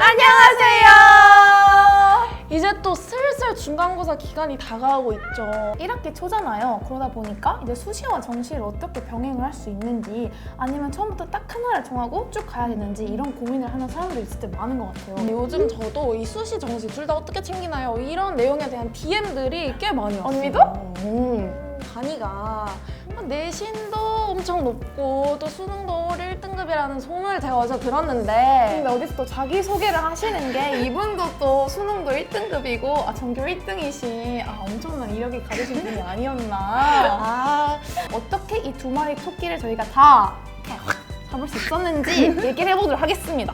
안녕하세요. 이제 또 슬슬 중간고사 기간이 다가오고 있죠. 1학기 초잖아요. 그러다 보니까 이제 수시와 정시를 어떻게 병행을 할 수 있는지 아니면 처음부터 딱 하나를 정하고 쭉 가야 되는지 이런 고민을 하는 사람들이 진짜 많은 것 같아요. 요즘 저도 이 수시, 정시 둘 다 어떻게 챙기나요? 이런 내용에 대한 DM들이 꽤 많이 왔어요. 언니도? 단위가 내신도 엄청 높고 또 수능도 1등급이라는 소문을 제가 어디서 들었는데 근데 어디서 또 자기소개를 하시는 게 이분도 또 수능도 1등급이고 전교 1등이신 엄청난 이력이 가지신 분이 아니었나. 어떻게 이 두 마리 토끼를 저희가 다 이렇게 확 잡을 수 있었는지 얘기를 해보도록 하겠습니다.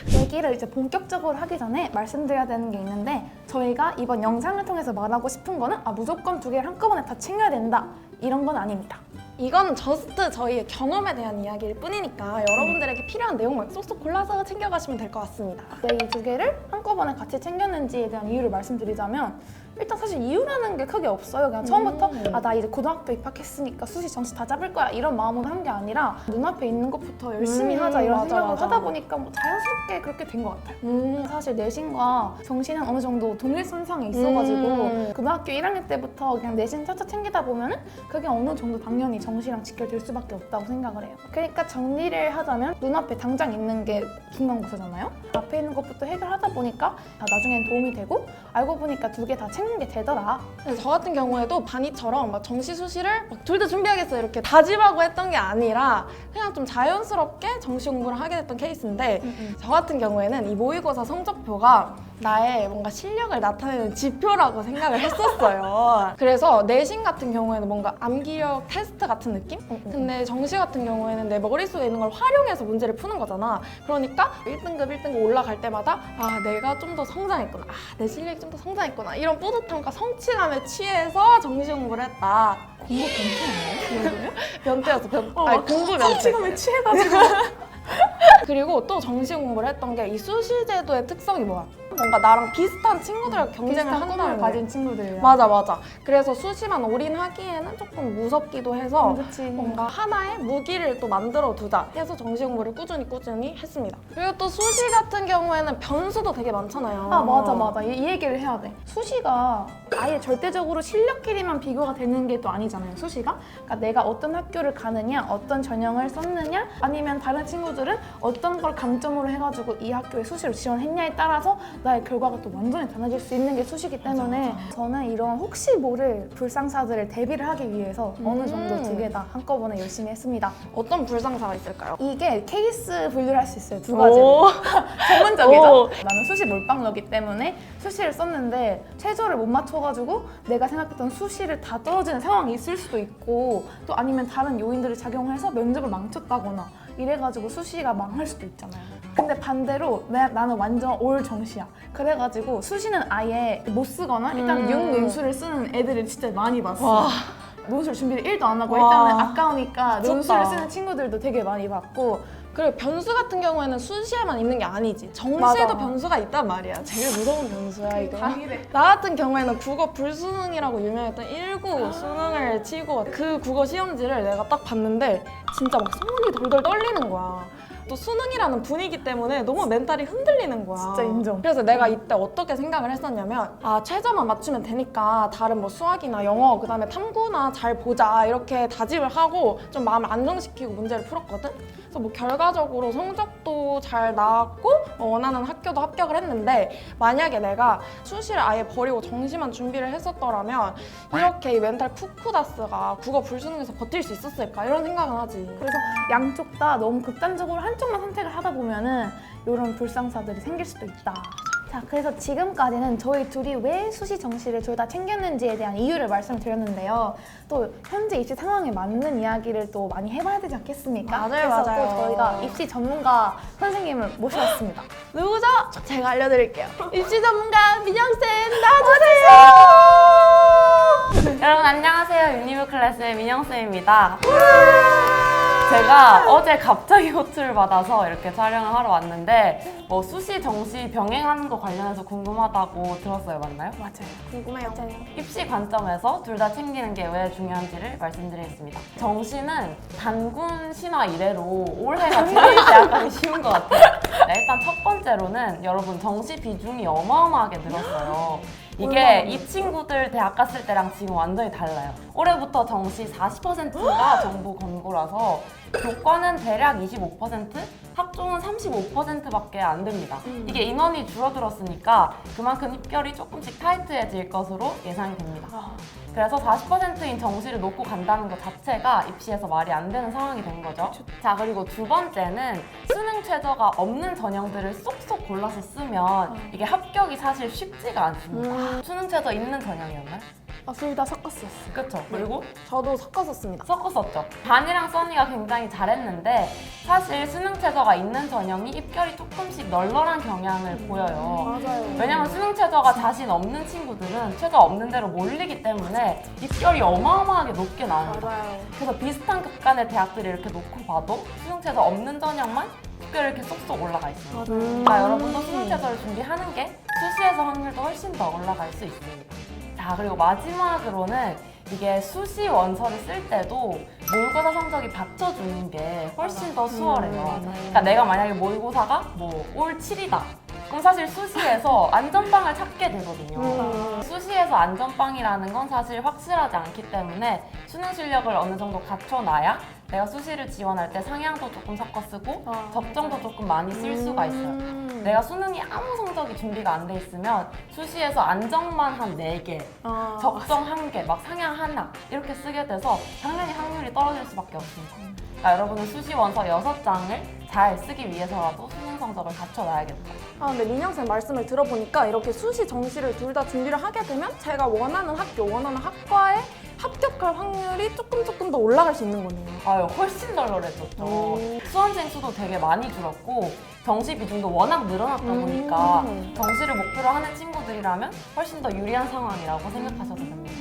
얘기를 이제 본격적으로 하기 전에 말씀드려야 되는 게 있는데 저희가 이번 영상을 통해서 말하고 싶은 거는 무조건 두 개를 한꺼번에 다 챙겨야 된다 이런 건 아닙니다. 이건 저스트 저희의 경험에 대한 이야기일 뿐이니까 여러분들에게 필요한 내용만 쏙쏙 골라서 챙겨가시면 될 것 같습니다. 이 두 개를 한꺼번에 같이 챙겼는지에 대한 이유를 말씀드리자면 일단 사실 이유라는 게 크게 없어요. 그냥 처음부터 나 이제 고등학교 입학했으니까 수시 정시 다 잡을 거야 이런 마음으로 한 게 아니라 눈앞에 있는 것부터 열심히 하자 이런 생각을 하다 보니까 자연스럽게 그렇게 된 것 같아요. 사실 내신과 정시는 어느 정도 동일선상에 있어가지고 고등학교 1학년 때부터 그냥 내신 차차 챙기다 보면은 그게 어느 정도 당연히 정시랑 직결될 수밖에 없다고 생각을 해요. 그러니까 정리를 하자면 눈앞에 당장 있는 게 중간고사잖아요. 앞에 있는 것부터 해결하다 보니까 나중엔 도움이 되고 알고 보니까 두 개 다 챙는 게 되더라. 그래서 저 같은 경우에도 바니처럼 막 정시 수시를 둘 다 준비하겠어 이렇게 다짐하고 했던 게 아니라 그냥 좀 자연스럽게 정시 공부를 하게 됐던 케이스인데 저 같은 경우에는 이 모의고사 성적표가 나의 뭔가 실력을 나타내는 지표라고 생각을 했었어요. 그래서 내신 같은 경우에는 뭔가 암기력 테스트 같은 느낌? 근데 정시 같은 경우에는 내 머릿속에 있는 걸 활용해서 문제를 푸는 거잖아. 그러니까 1등급 올라갈 때마다 내가 좀 더 성장했구나. 내 실력이 좀 더 성장했구나. 이런 뿌듯함과 성취감에 취해서 정시 공부를 했다. 공부 변태였나요? 변태였어. 공부 변태. 성취감에 취해가지고. 그리고 또 정시 공부를 했던 게 이 수시 제도의 특성이 뭐야? 뭔가 나랑 비슷한 친구들과 경쟁을 비슷한 꿈을 한다는 가진 거. 친구들. 맞아. 그래서 수시만 올인하기에는 조금 무섭기도 해서 그치. 뭔가 하나의 무기를 또 만들어 두자 해서 정시 공부를 꾸준히 했습니다. 그리고 또 수시 같은 경우에는 변수도 되게 많잖아요. 맞아. 이 얘기를 해야 돼. 수시가 아예 절대적으로 실력끼리만 비교가 되는 게 또 아니잖아요, 수시가. 그러니까 내가 어떤 학교를 가느냐, 어떤 전형을 썼느냐, 아니면 다른 친구들은 어떤 걸 강점으로 해가지고 이 학교에 수시를 지원했냐에 따라서 나의 결과가 또 완전히 달라질 수 있는 게 수시기 때문에 저는 이런 혹시 모를 불상사들을 대비를 하기 위해서 어느 정도 두 개 다 한꺼번에 열심히 했습니다. 어떤 불상사가 있을까요? 이게 케이스 분류를 할 수 있어요, 두 가지로. 전문적이죠? 나는 수시 몰빵러기 때문에 수시를 썼는데 최저를 못 맞춰가지고 내가 생각했던 수시를 다 떨어지는 상황이 있을 수도 있고 또 아니면 다른 요인들을 작용해서 면접을 망쳤다거나 이래가지고 수시가 망할 수도 있잖아요. 근데 반대로 나는 완전 올 정시야. 그래가지고 수시는 아예 못 쓰거나 일단 윤논술을 쓰는 애들을 진짜 많이 봤어. 논술 준비를 1도 안 하고 일단은 아까우니까 논술을 쓰는 친구들도 되게 많이 봤고 그리고 변수 같은 경우에는 수시에만 있는 게 아니지. 정시에도 맞아. 변수가 있단 말이야. 제일 무서운 변수야 이거. 당일에. 나 같은 경우에는 국어 불수능이라고 유명했던 1구 수능을 치고 그 국어 시험지를 내가 딱 봤는데 진짜 막 손이 돌돌 떨리는 거야. 또 수능이라는 분위기 때문에 너무 멘탈이 흔들리는 거야. 진짜 인정. 그래서 내가 이때 어떻게 생각을 했었냐면 최저만 맞추면 되니까 다른 뭐 수학이나 영어 그다음에 탐구나 잘 보자 이렇게 다짐을 하고 좀 마음을 안정시키고 문제를 풀었거든. 그래서 뭐 결과적으로 성적도 잘 나왔고 원하는 학교도 합격을 했는데 만약에 내가 수시를 아예 버리고 정시만 준비를 했었더라면 이렇게 이 멘탈 푸쿠다스가 국어 불수능에서 버틸 수 있었을까 이런 생각은 하지. 그래서 양쪽 다 너무 극단적으로 한쪽만 선택을 하다 보면은 이런 불상사들이 생길 수도 있다. 자, 그래서 지금까지는 저희 둘이 왜 수시 정시를 둘 다 챙겼는지에 대한 이유를 말씀드렸는데요. 또 현재 입시 상황에 맞는 이야기를 또 많이 해봐야 되지 않겠습니까? 그래서 맞아요. 또 저희가 입시 전문가 선생님을 모셔왔습니다. 누구죠? 제가 알려드릴게요. 입시 전문가 민영쌤 나와주세요. 여러분 안녕하세요. 유니브 클래스의 민영쌤입니다. 제가 어제 갑자기 호출을 받아서 이렇게 촬영을 하러 왔는데 뭐 수시, 정시 병행하는 거 관련해서 궁금하다고 들었어요. 맞나요? 맞아요. 궁금해요. 맞아요. 입시 관점에서 둘 다 챙기는 게 왜 중요한지를 말씀드리겠습니다. 정시는 단군 신화 이래로 올해가 제일 대학가기 쉬운 것 같아요. 네, 일단 첫 번째로는 여러분 정시 비중이 어마어마하게 늘었어요. 이게 이 친구들 대학 갔을 때랑 지금 완전히 달라요. 올해부터 정시 40%가 정부 권고라서 교과는 대략 25%, 학종은 35%밖에 안 됩니다. 이게 인원이 줄어들었으니까 그만큼 입결이 조금씩 타이트해질 것으로 예상이 됩니다. 그래서 40%인 정시를 놓고 간다는 것 자체가 입시에서 말이 안 되는 상황이 된 거죠. 자, 그리고 두 번째는 수능 최저가 없는 전형들을 쏙쏙 골라서 쓰면 이게 합격이 사실 쉽지가 않습니다. 수능 최저 있는 전형이었나요? 둘 다 섞었었어요. 그쵸? 그리고 저도 섞었었습니다. 섞었었죠. 반이랑 써니가 굉장히 잘했는데 사실 수능 최저가 있는 전형이 입결이 조금씩 널널한 경향을 보여요. 맞아요. 왜냐면 수능 최저가 자신 없는 친구들은 최저 없는 대로 몰리기 때문에 입결이 어마어마하게 높게 나옵니다. 맞아요. 그래서 비슷한 급간의 대학들이 이렇게 놓고 봐도 수능 최저 없는 전형만 입결이 이렇게 쏙쏙 올라가 있습니다. 그러니까 여러분도 수능 최저를 준비하는 게 수시에서 확률도 훨씬 더 올라갈 수 있습니다. 자, 그리고 마지막으로는 이게 수시 원서를 쓸 때도 모의고사 성적이 받쳐주는 게 훨씬 더 수월해요. 그러니까 내가 만약에 모의고사가 뭐 올 7이다. 그럼 사실 수시에서 안전빵을 찾게 되거든요. 수시에서 안전빵이라는 건 사실 확실하지 않기 때문에 수능 실력을 어느 정도 갖춰놔야 내가 수시를 지원할 때 상향도 조금 섞어 쓰고 적정도 조금 많이 쓸 수가 있어요. 내가 수능이 아무 성적이 준비가 안 돼 있으면 수시에서 안정만 한 4개, 적정 1개, 막 상향 하나 이렇게 쓰게 돼서 당연히 확률이 떨어질 수밖에 없습니다. 그러니까 여러분은 수시 원서 6장을 잘 쓰기 위해서라도 수능 성적을 갖춰놔야겠다. 근데 민영쌤 말씀을 들어보니까 이렇게 수시, 정시를 둘 다 준비를 하게 되면 제가 원하는 학교, 원하는 학과에 합격할 확률이 조금 더 올라갈 수 있는 거네요. 아유, 훨씬 널널해졌죠. 수험생 수도 되게 많이 줄었고 정시 비중도 워낙 늘어났다 보니까 정시를 목표로 하는 친구들이라면 훨씬 더 유리한 상황이라고 생각하셔도 됩니다.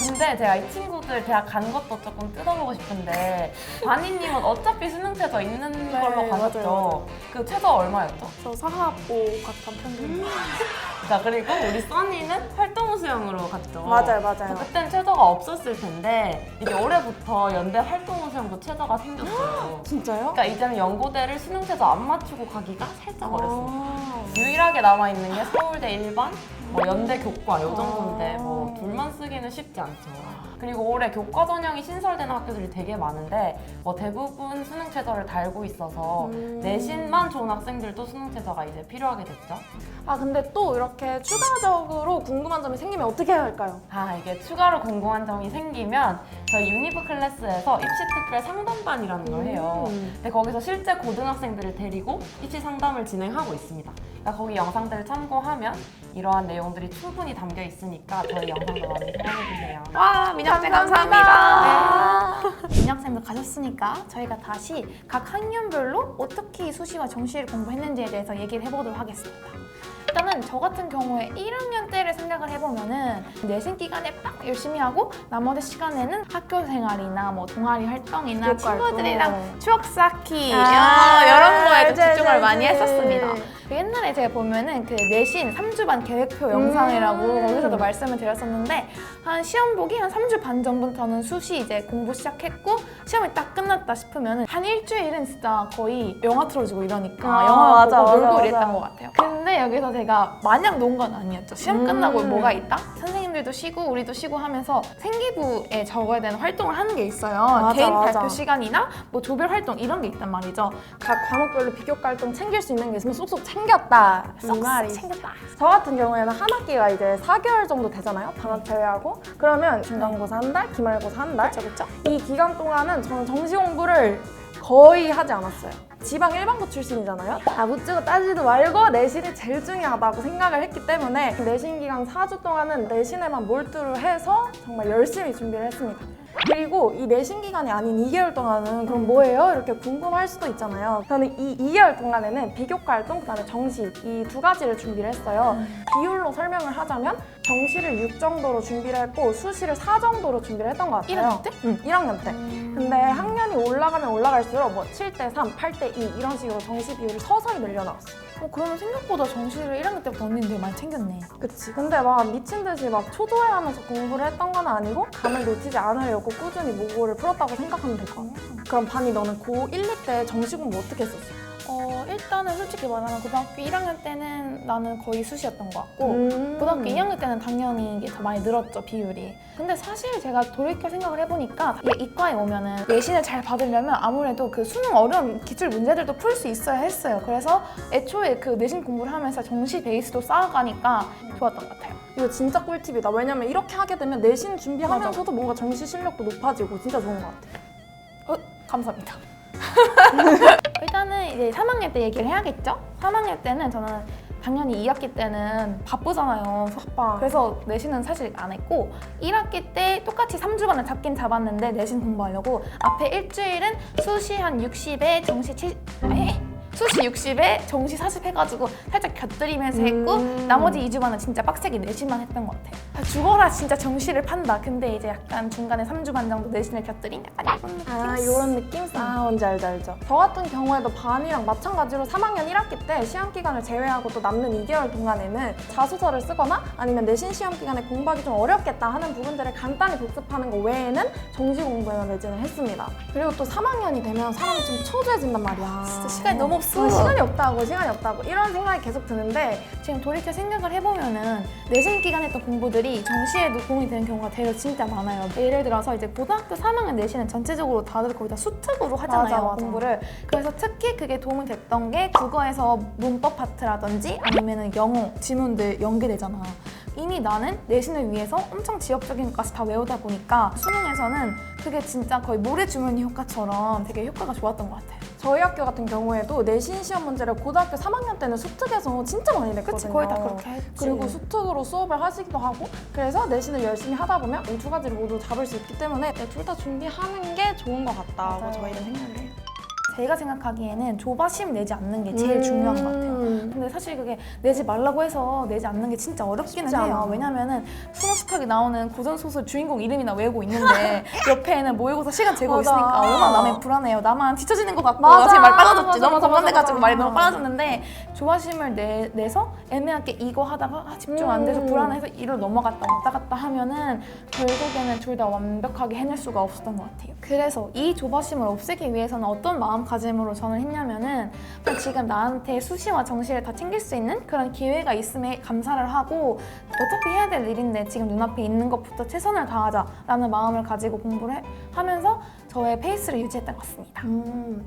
근데 제가 이 친구들 대학 간 것도 조금 뜯어보고 싶은데 바니님은 어차피 수능 최저 있는 걸로 가셨죠? 맞아요. 그 최저 얼마였죠? 저 사하고 같은 편입니다. 자, 그리고 우리 써니는 활동 수영으로 갔죠. 맞아요. 그땐 최저가 없었을 텐데 이게 올해부터 연대 활동 수영도 최저가 생겼어요. 진짜요? 그러니까 이제는 연고대를 수능 최저 안 맞추고 가기가 살짝 어렵습니다. 유일하게 남아있는 게 서울대 일반, 뭐 연대 교과 요 정도인데 뭐 둘만 쓰기는 쉽지 않죠. 그리고 올해 교과 전형이 신설되는 학교들이 되게 많은데 뭐 대부분 수능 최저를 달고 있어서 내신만 좋은 학생들도 수능 최저가 이제 필요하게 됐죠. 근데 또 이렇게 추가적으로 궁금한 점이 생기면 어떻게 해야 할까요? 이게 추가로 궁금한 점이 생기면 저희 유니브 클래스에서 입시 특별 상담반이라는 걸 해요. 근데 거기서 실제 고등학생들을 데리고 입시 상담을 진행하고 있습니다. 그러니까 거기 영상들을 참고하면 이러한 내용들이 충분히 담겨 있으니까 저희 영상도 많이 사랑해주세요. 와, 민혁쌤 감사합니다. 민혁쌤도 가셨으니까 저희가 다시 각 학년별로 어떻게 수시와 정시를 공부했는지에 대해서 얘기를 해보도록 하겠습니다. 일단은 저 같은 경우에 1학년 때를 생각을 해보면은 내신 기간에 딱 열심히 하고 나머지 시간에는 학교 생활이나 뭐 동아리 활동이나 친구들이랑 추억 쌓기 이런 거에 집중을 많이 했었습니다. 옛날에 제가 보면은 그 내신 3주 반 계획표 영상이라고 거기서도 말씀을 드렸었는데 한 시험 보기 한 3주 반 전부터는 수시 이제 공부 시작했고 시험이 딱 끝났다 싶으면은 한 일주일은 진짜 거의 영화 틀어주고 이러니까 영화 보고 놀고 이랬던 것 같아요. 근데 여기서 제가 마냥 논 건 아니었죠. 시험 끝나고 뭐가 있다? 선생님들도 쉬고 우리도 쉬고 하면서 생기부에 적어야 되는 활동을 하는 게 있어요. 개인 발표 시간이나 뭐 조별 활동 이런 게 있단 말이죠. 각 과목별로 비교과 활동 챙길 수 있는 게 있으면 쏙쏙 챙겼다. 이 말이 챙겼다. 저 같은 경우에는 한 학기가 이제 4개월 정도 되잖아요. 방학 제외하고. 그러면 중간고사 한 달, 기말고사 한 달. 그렇죠. 이 기간 동안은 저는 정시 공부를 거의 하지 않았어요. 지방 일반고 출신이잖아요. 묻지도 따지도 말고 내신이 제일 중요하다고 생각을 했기 때문에 내신 기간 4주 동안은 내신에만 몰두를 해서 정말 열심히 준비를 했습니다. 그리고 이 내신 기간이 아닌 2개월 동안은 그럼 뭐예요? 이렇게 궁금할 수도 있잖아요. 저는 이 2개월 동안에는 비교과 활동, 그다음에 정시 이 두 가지를 준비를 했어요. 비율로 설명을 하자면 정시를 6 정도로 준비를 했고 수시를 4 정도로 준비를 했던 것 같아요. 1학년 때? 응, 1학년 때. 근데 학년이 올라가면 올라갈수록 뭐 7대 3, 8대 2 이런 식으로 정시 비율이 서서히 늘려나왔어. 그러면 생각보다 정시를 1학년 때부터 언니들 많이 챙겼네. 그치. 근데 막 미친 듯이 막 초조해하면서 공부를 했던 건 아니고 감을 놓치지 않으려고 꾸준히 모국어를 풀었다고 생각하면 될 것 같아. 그럼 반이 너는 고1, 2 때 정시 공부 어떻게 했었어? 일단은 솔직히 말하면 고등학교 1학년 때는 나는 거의 수시였던 것 같고 음. 고등학교 2학년 때는 당연히 이게 더 많이 늘었죠, 비율이. 근데 사실 제가 돌이켜 생각을 해보니까 이게 이과에 오면은 내신을 잘 받으려면 아무래도 그 수능 어려운 기출 문제들도 풀 수 있어야 했어요. 그래서 애초에 그 내신 공부를 하면서 정시 베이스도 쌓아가니까 좋았던 것 같아요. 이거 진짜 꿀팁이다. 왜냐면 이렇게 하게 되면 내신 준비하면서도 뭔가 정시 실력도 높아지고 진짜 좋은 것 같아. 감사합니다. 일단은 이제 3학년 때 얘기를 해야겠죠? 3학년 때는 저는 당연히 2학기 때는 바쁘잖아요. 바빠. 그래서 내신은 사실 안 했고 1학기 때 똑같이 3주간을 잡긴 잡았는데 내신 공부하려고 앞에 일주일은 수시 한 60에 정시 70... 수시 60에 정시 40 해가지고 살짝 곁들이면서 했고 나머지 2주간은 진짜 빡세게 내신만 했던 것 같아요. 죽어라 진짜 정시를 판다. 근데 이제 약간 중간에 3주 반 정도 내신을 곁들인 약간 이런 느낌? 이런 느낌? 뭔지 알죠. 저 같은 경우에도 반이랑 마찬가지로 3학년 1학기 때 시험 기간을 제외하고 또 남는 2개월 동안에는 자소서를 쓰거나 아니면 내신 시험 기간에 공부하기 좀 어렵겠다 하는 부분들을 간단히 복습하는 거 외에는 정시 공부에만 매진을 했습니다. 그리고 또 3학년이 되면 사람이 좀 초조해진단 말이야. 진짜 시간이 너무 없어. 시간이 없다고 이런 생각이 계속 드는데 지금 돌이켜 생각을 해보면은 내신 기간에 했던 공부들이 정시에도 도움이 되는 경우가 되게 진짜 많아요. 예를 들어서 이제 고등학교 3학년 내신은 전체적으로 다들 거의 다 수특으로 하잖아요, 맞아. 공부를. 그래서 특히 그게 도움이 됐던 게 국어에서 문법 파트라든지 아니면은 영어, 지문들 연계되잖아. 이미 나는 내신을 위해서 엄청 지역적인 것까지 다 외우다 보니까 수능에서는 그게 진짜 거의 모래주머니 효과처럼 되게 효과가 좋았던 것 같아요. 저희 학교 같은 경우에도 내신 시험 문제를 고등학교 3학년 때는 수특에서 진짜 많이 냈거든요. 그치, 거의 다 그렇게 했지. 그리고 수특으로 수업을 하시기도 하고 그래서 내신을 열심히 하다 보면 이 두 가지를 모두 잡을 수 있기 때문에 둘 다 준비하는 게 좋은 것 같다고 맞아요. 저희는 생각을 해요. 제가 생각하기에는 조바심 내지 않는 게 제일 중요한 것 같아요. 근데 사실 그게 내지 말라고 해서 내지 않는 게 진짜 어렵기는 쉽지 해요. 않아. 왜냐면은 소노스카게 나오는 고전소설 주인공 이름이나 외우고 있는데 옆에는 모의고사 시간 재고 맞아. 있으니까 얼마나 남의 불안해요. 나만 뒤처지는 것 같고 맞아. 지금 말 빨라졌지. 맞아, 너무 맞아, 공감돼가지고 맞아. 말이 너무 빨라졌는데 조바심을 내서 애매하게 이거 하다가 집중 안 돼서 불안해서 이를 넘어갔다 왔다 갔다 하면은 결국에는 둘 다 완벽하게 해낼 수가 없었던 것 같아요. 그래서 이 조바심을 없애기 위해서는 어떤 마음가짐으로 저는 했냐면은 그냥 지금 나한테 수시와 정시를 다 챙길 수 있는 그런 기회가 있음에 감사를 하고 어차피 해야 될 일인데 지금 눈앞에 있는 것부터 최선을 다하자라는 마음을 가지고 공부를 하면서 저의 페이스를 유지했던 것 같습니다.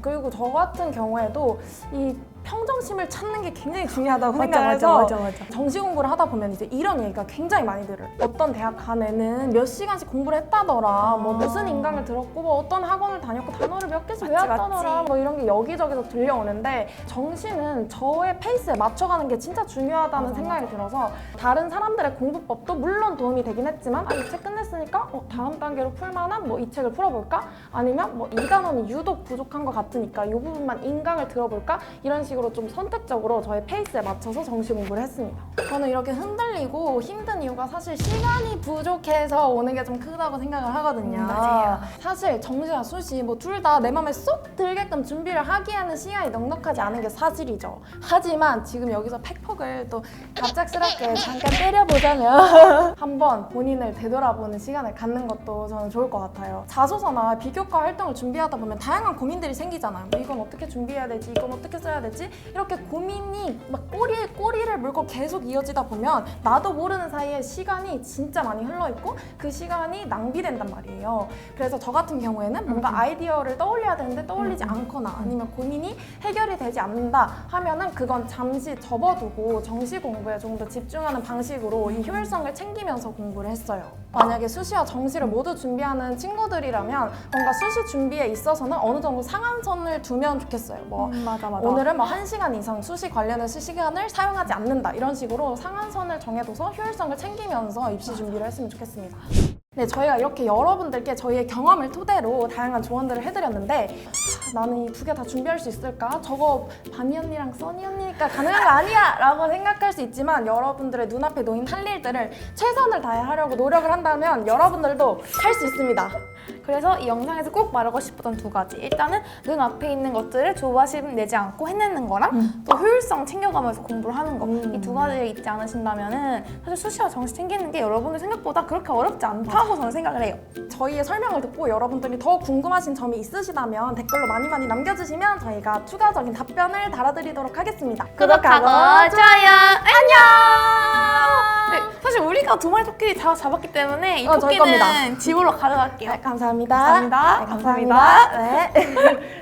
그리고 저 같은 경우에도 이 평정심을 찾는 게 굉장히 중요하다고 생각을 해서 맞아. 정시 공부를 하다 보면 이제 이런 얘기가 굉장히 많이 들어요. 어떤 대학 가면은 몇 시간씩 공부를 했다더라. 뭐 무슨 인강을 들었고 뭐 어떤 학원을 다녔고 단어를 몇 개씩 맞지, 외웠다더라. 맞지. 뭐 이런 게 여기저기서 들려오는데 정시는 저의 페이스에 맞춰가는 게 진짜 중요하다는 생각이 들어서 다른 사람들의 공부법도 물론 도움이 되긴 했지만 이 책 끝냈으니까 다음 단계로 풀만한 뭐 이 책을 풀어볼까? 아니면 뭐 이 단원이 유독 부족한 것 같으니까 이 부분만 인강을 들어볼까? 이런 식으로 좀 선택적으로 저의 페이스에 맞춰서 정시 공부를 했습니다. 저는 이렇게 흔들리고 힘든 이유가 사실 시간이 부족해서 오는 게 좀 크다고 생각을 하거든요. 맞아요. 사실 정시와 수시 뭐 둘 다 내 맘에 쏙 들게끔 준비를 하기에는 시간이 넉넉하지 않은 게 사실이죠. 하지만 지금 여기서 팩폭을 또 갑작스럽게 잠깐 때려보자면 한번 본인을 되돌아보는 시간을 갖는 것도 저는 좋을 것 같아요. 자소서나 비교과 활동을 준비하다 보면 다양한 고민들이 생기잖아요. 뭐 이건 어떻게 준비해야 되지? 이건 어떻게 써야 되지? 이렇게 고민이 막 꼬리에 꼬리를 물고 계속 이어지다 보면 나도 모르는 사이에 시간이 진짜 많이 흘러있고 그 시간이 낭비된단 말이에요. 그래서 저 같은 경우에는 뭔가 아이디어를 떠올려야 되는데 떠올리지 않거나 아니면 고민이 해결이 되지 않는다 하면은 그건 잠시 접어두고 정시 공부에 좀 더 집중하는 방식으로 이 효율성을 챙기면서 공부를 했어요. 만약에 수시와 정시를 모두 준비하는 친구들이라면 뭔가 수시 준비에 있어서는 어느 정도 상한선을 두면 좋겠어요. 뭐 맞아. 오늘은 뭐 1시간 이상 수시 관련해서 시간을 사용하지 않는다 이런 식으로 상한선을 정해둬서 효율성을 챙기면서 입시 준비를 했으면 좋겠습니다. 네, 저희가 이렇게 여러분들께 저희의 경험을 토대로 다양한 조언들을 해드렸는데 나는 이 두 개 다 준비할 수 있을까? 저거 바니 언니랑 써니 언니니까 가능한 거 아니야! 라고 생각할 수 있지만 여러분들의 눈앞에 놓인 할 일들을 최선을 다해 하려고 노력을 한다면 여러분들도 할 수 있습니다. 그래서 이 영상에서 꼭 말하고 싶었던 두 가지. 일단은 눈앞에 있는 것들을 조바심 내지 않고 해내는 거랑 또 효율성 챙겨가면서 공부를 하는 거. 이 두 가지를 잊지 않으신다면은 사실 수시와 정시 챙기는 게 여러분들 생각보다 그렇게 어렵지 않다고 저는 생각을 해요. 저희의 설명을 듣고 여러분들이 더 궁금하신 점이 있으시다면 댓글로 많이 남겨주시면 저희가 추가적인 답변을 달아드리도록 하겠습니다. 구독하고 좋아요. 안녕. 네, 사실 우리가 두 마리 토끼 다 잡았기 때문에 이 저희 겁니다. 토끼는 집으로 가져갈게요. 네, 감사합니다. 감사합니다. 네, 감사합니다. 네.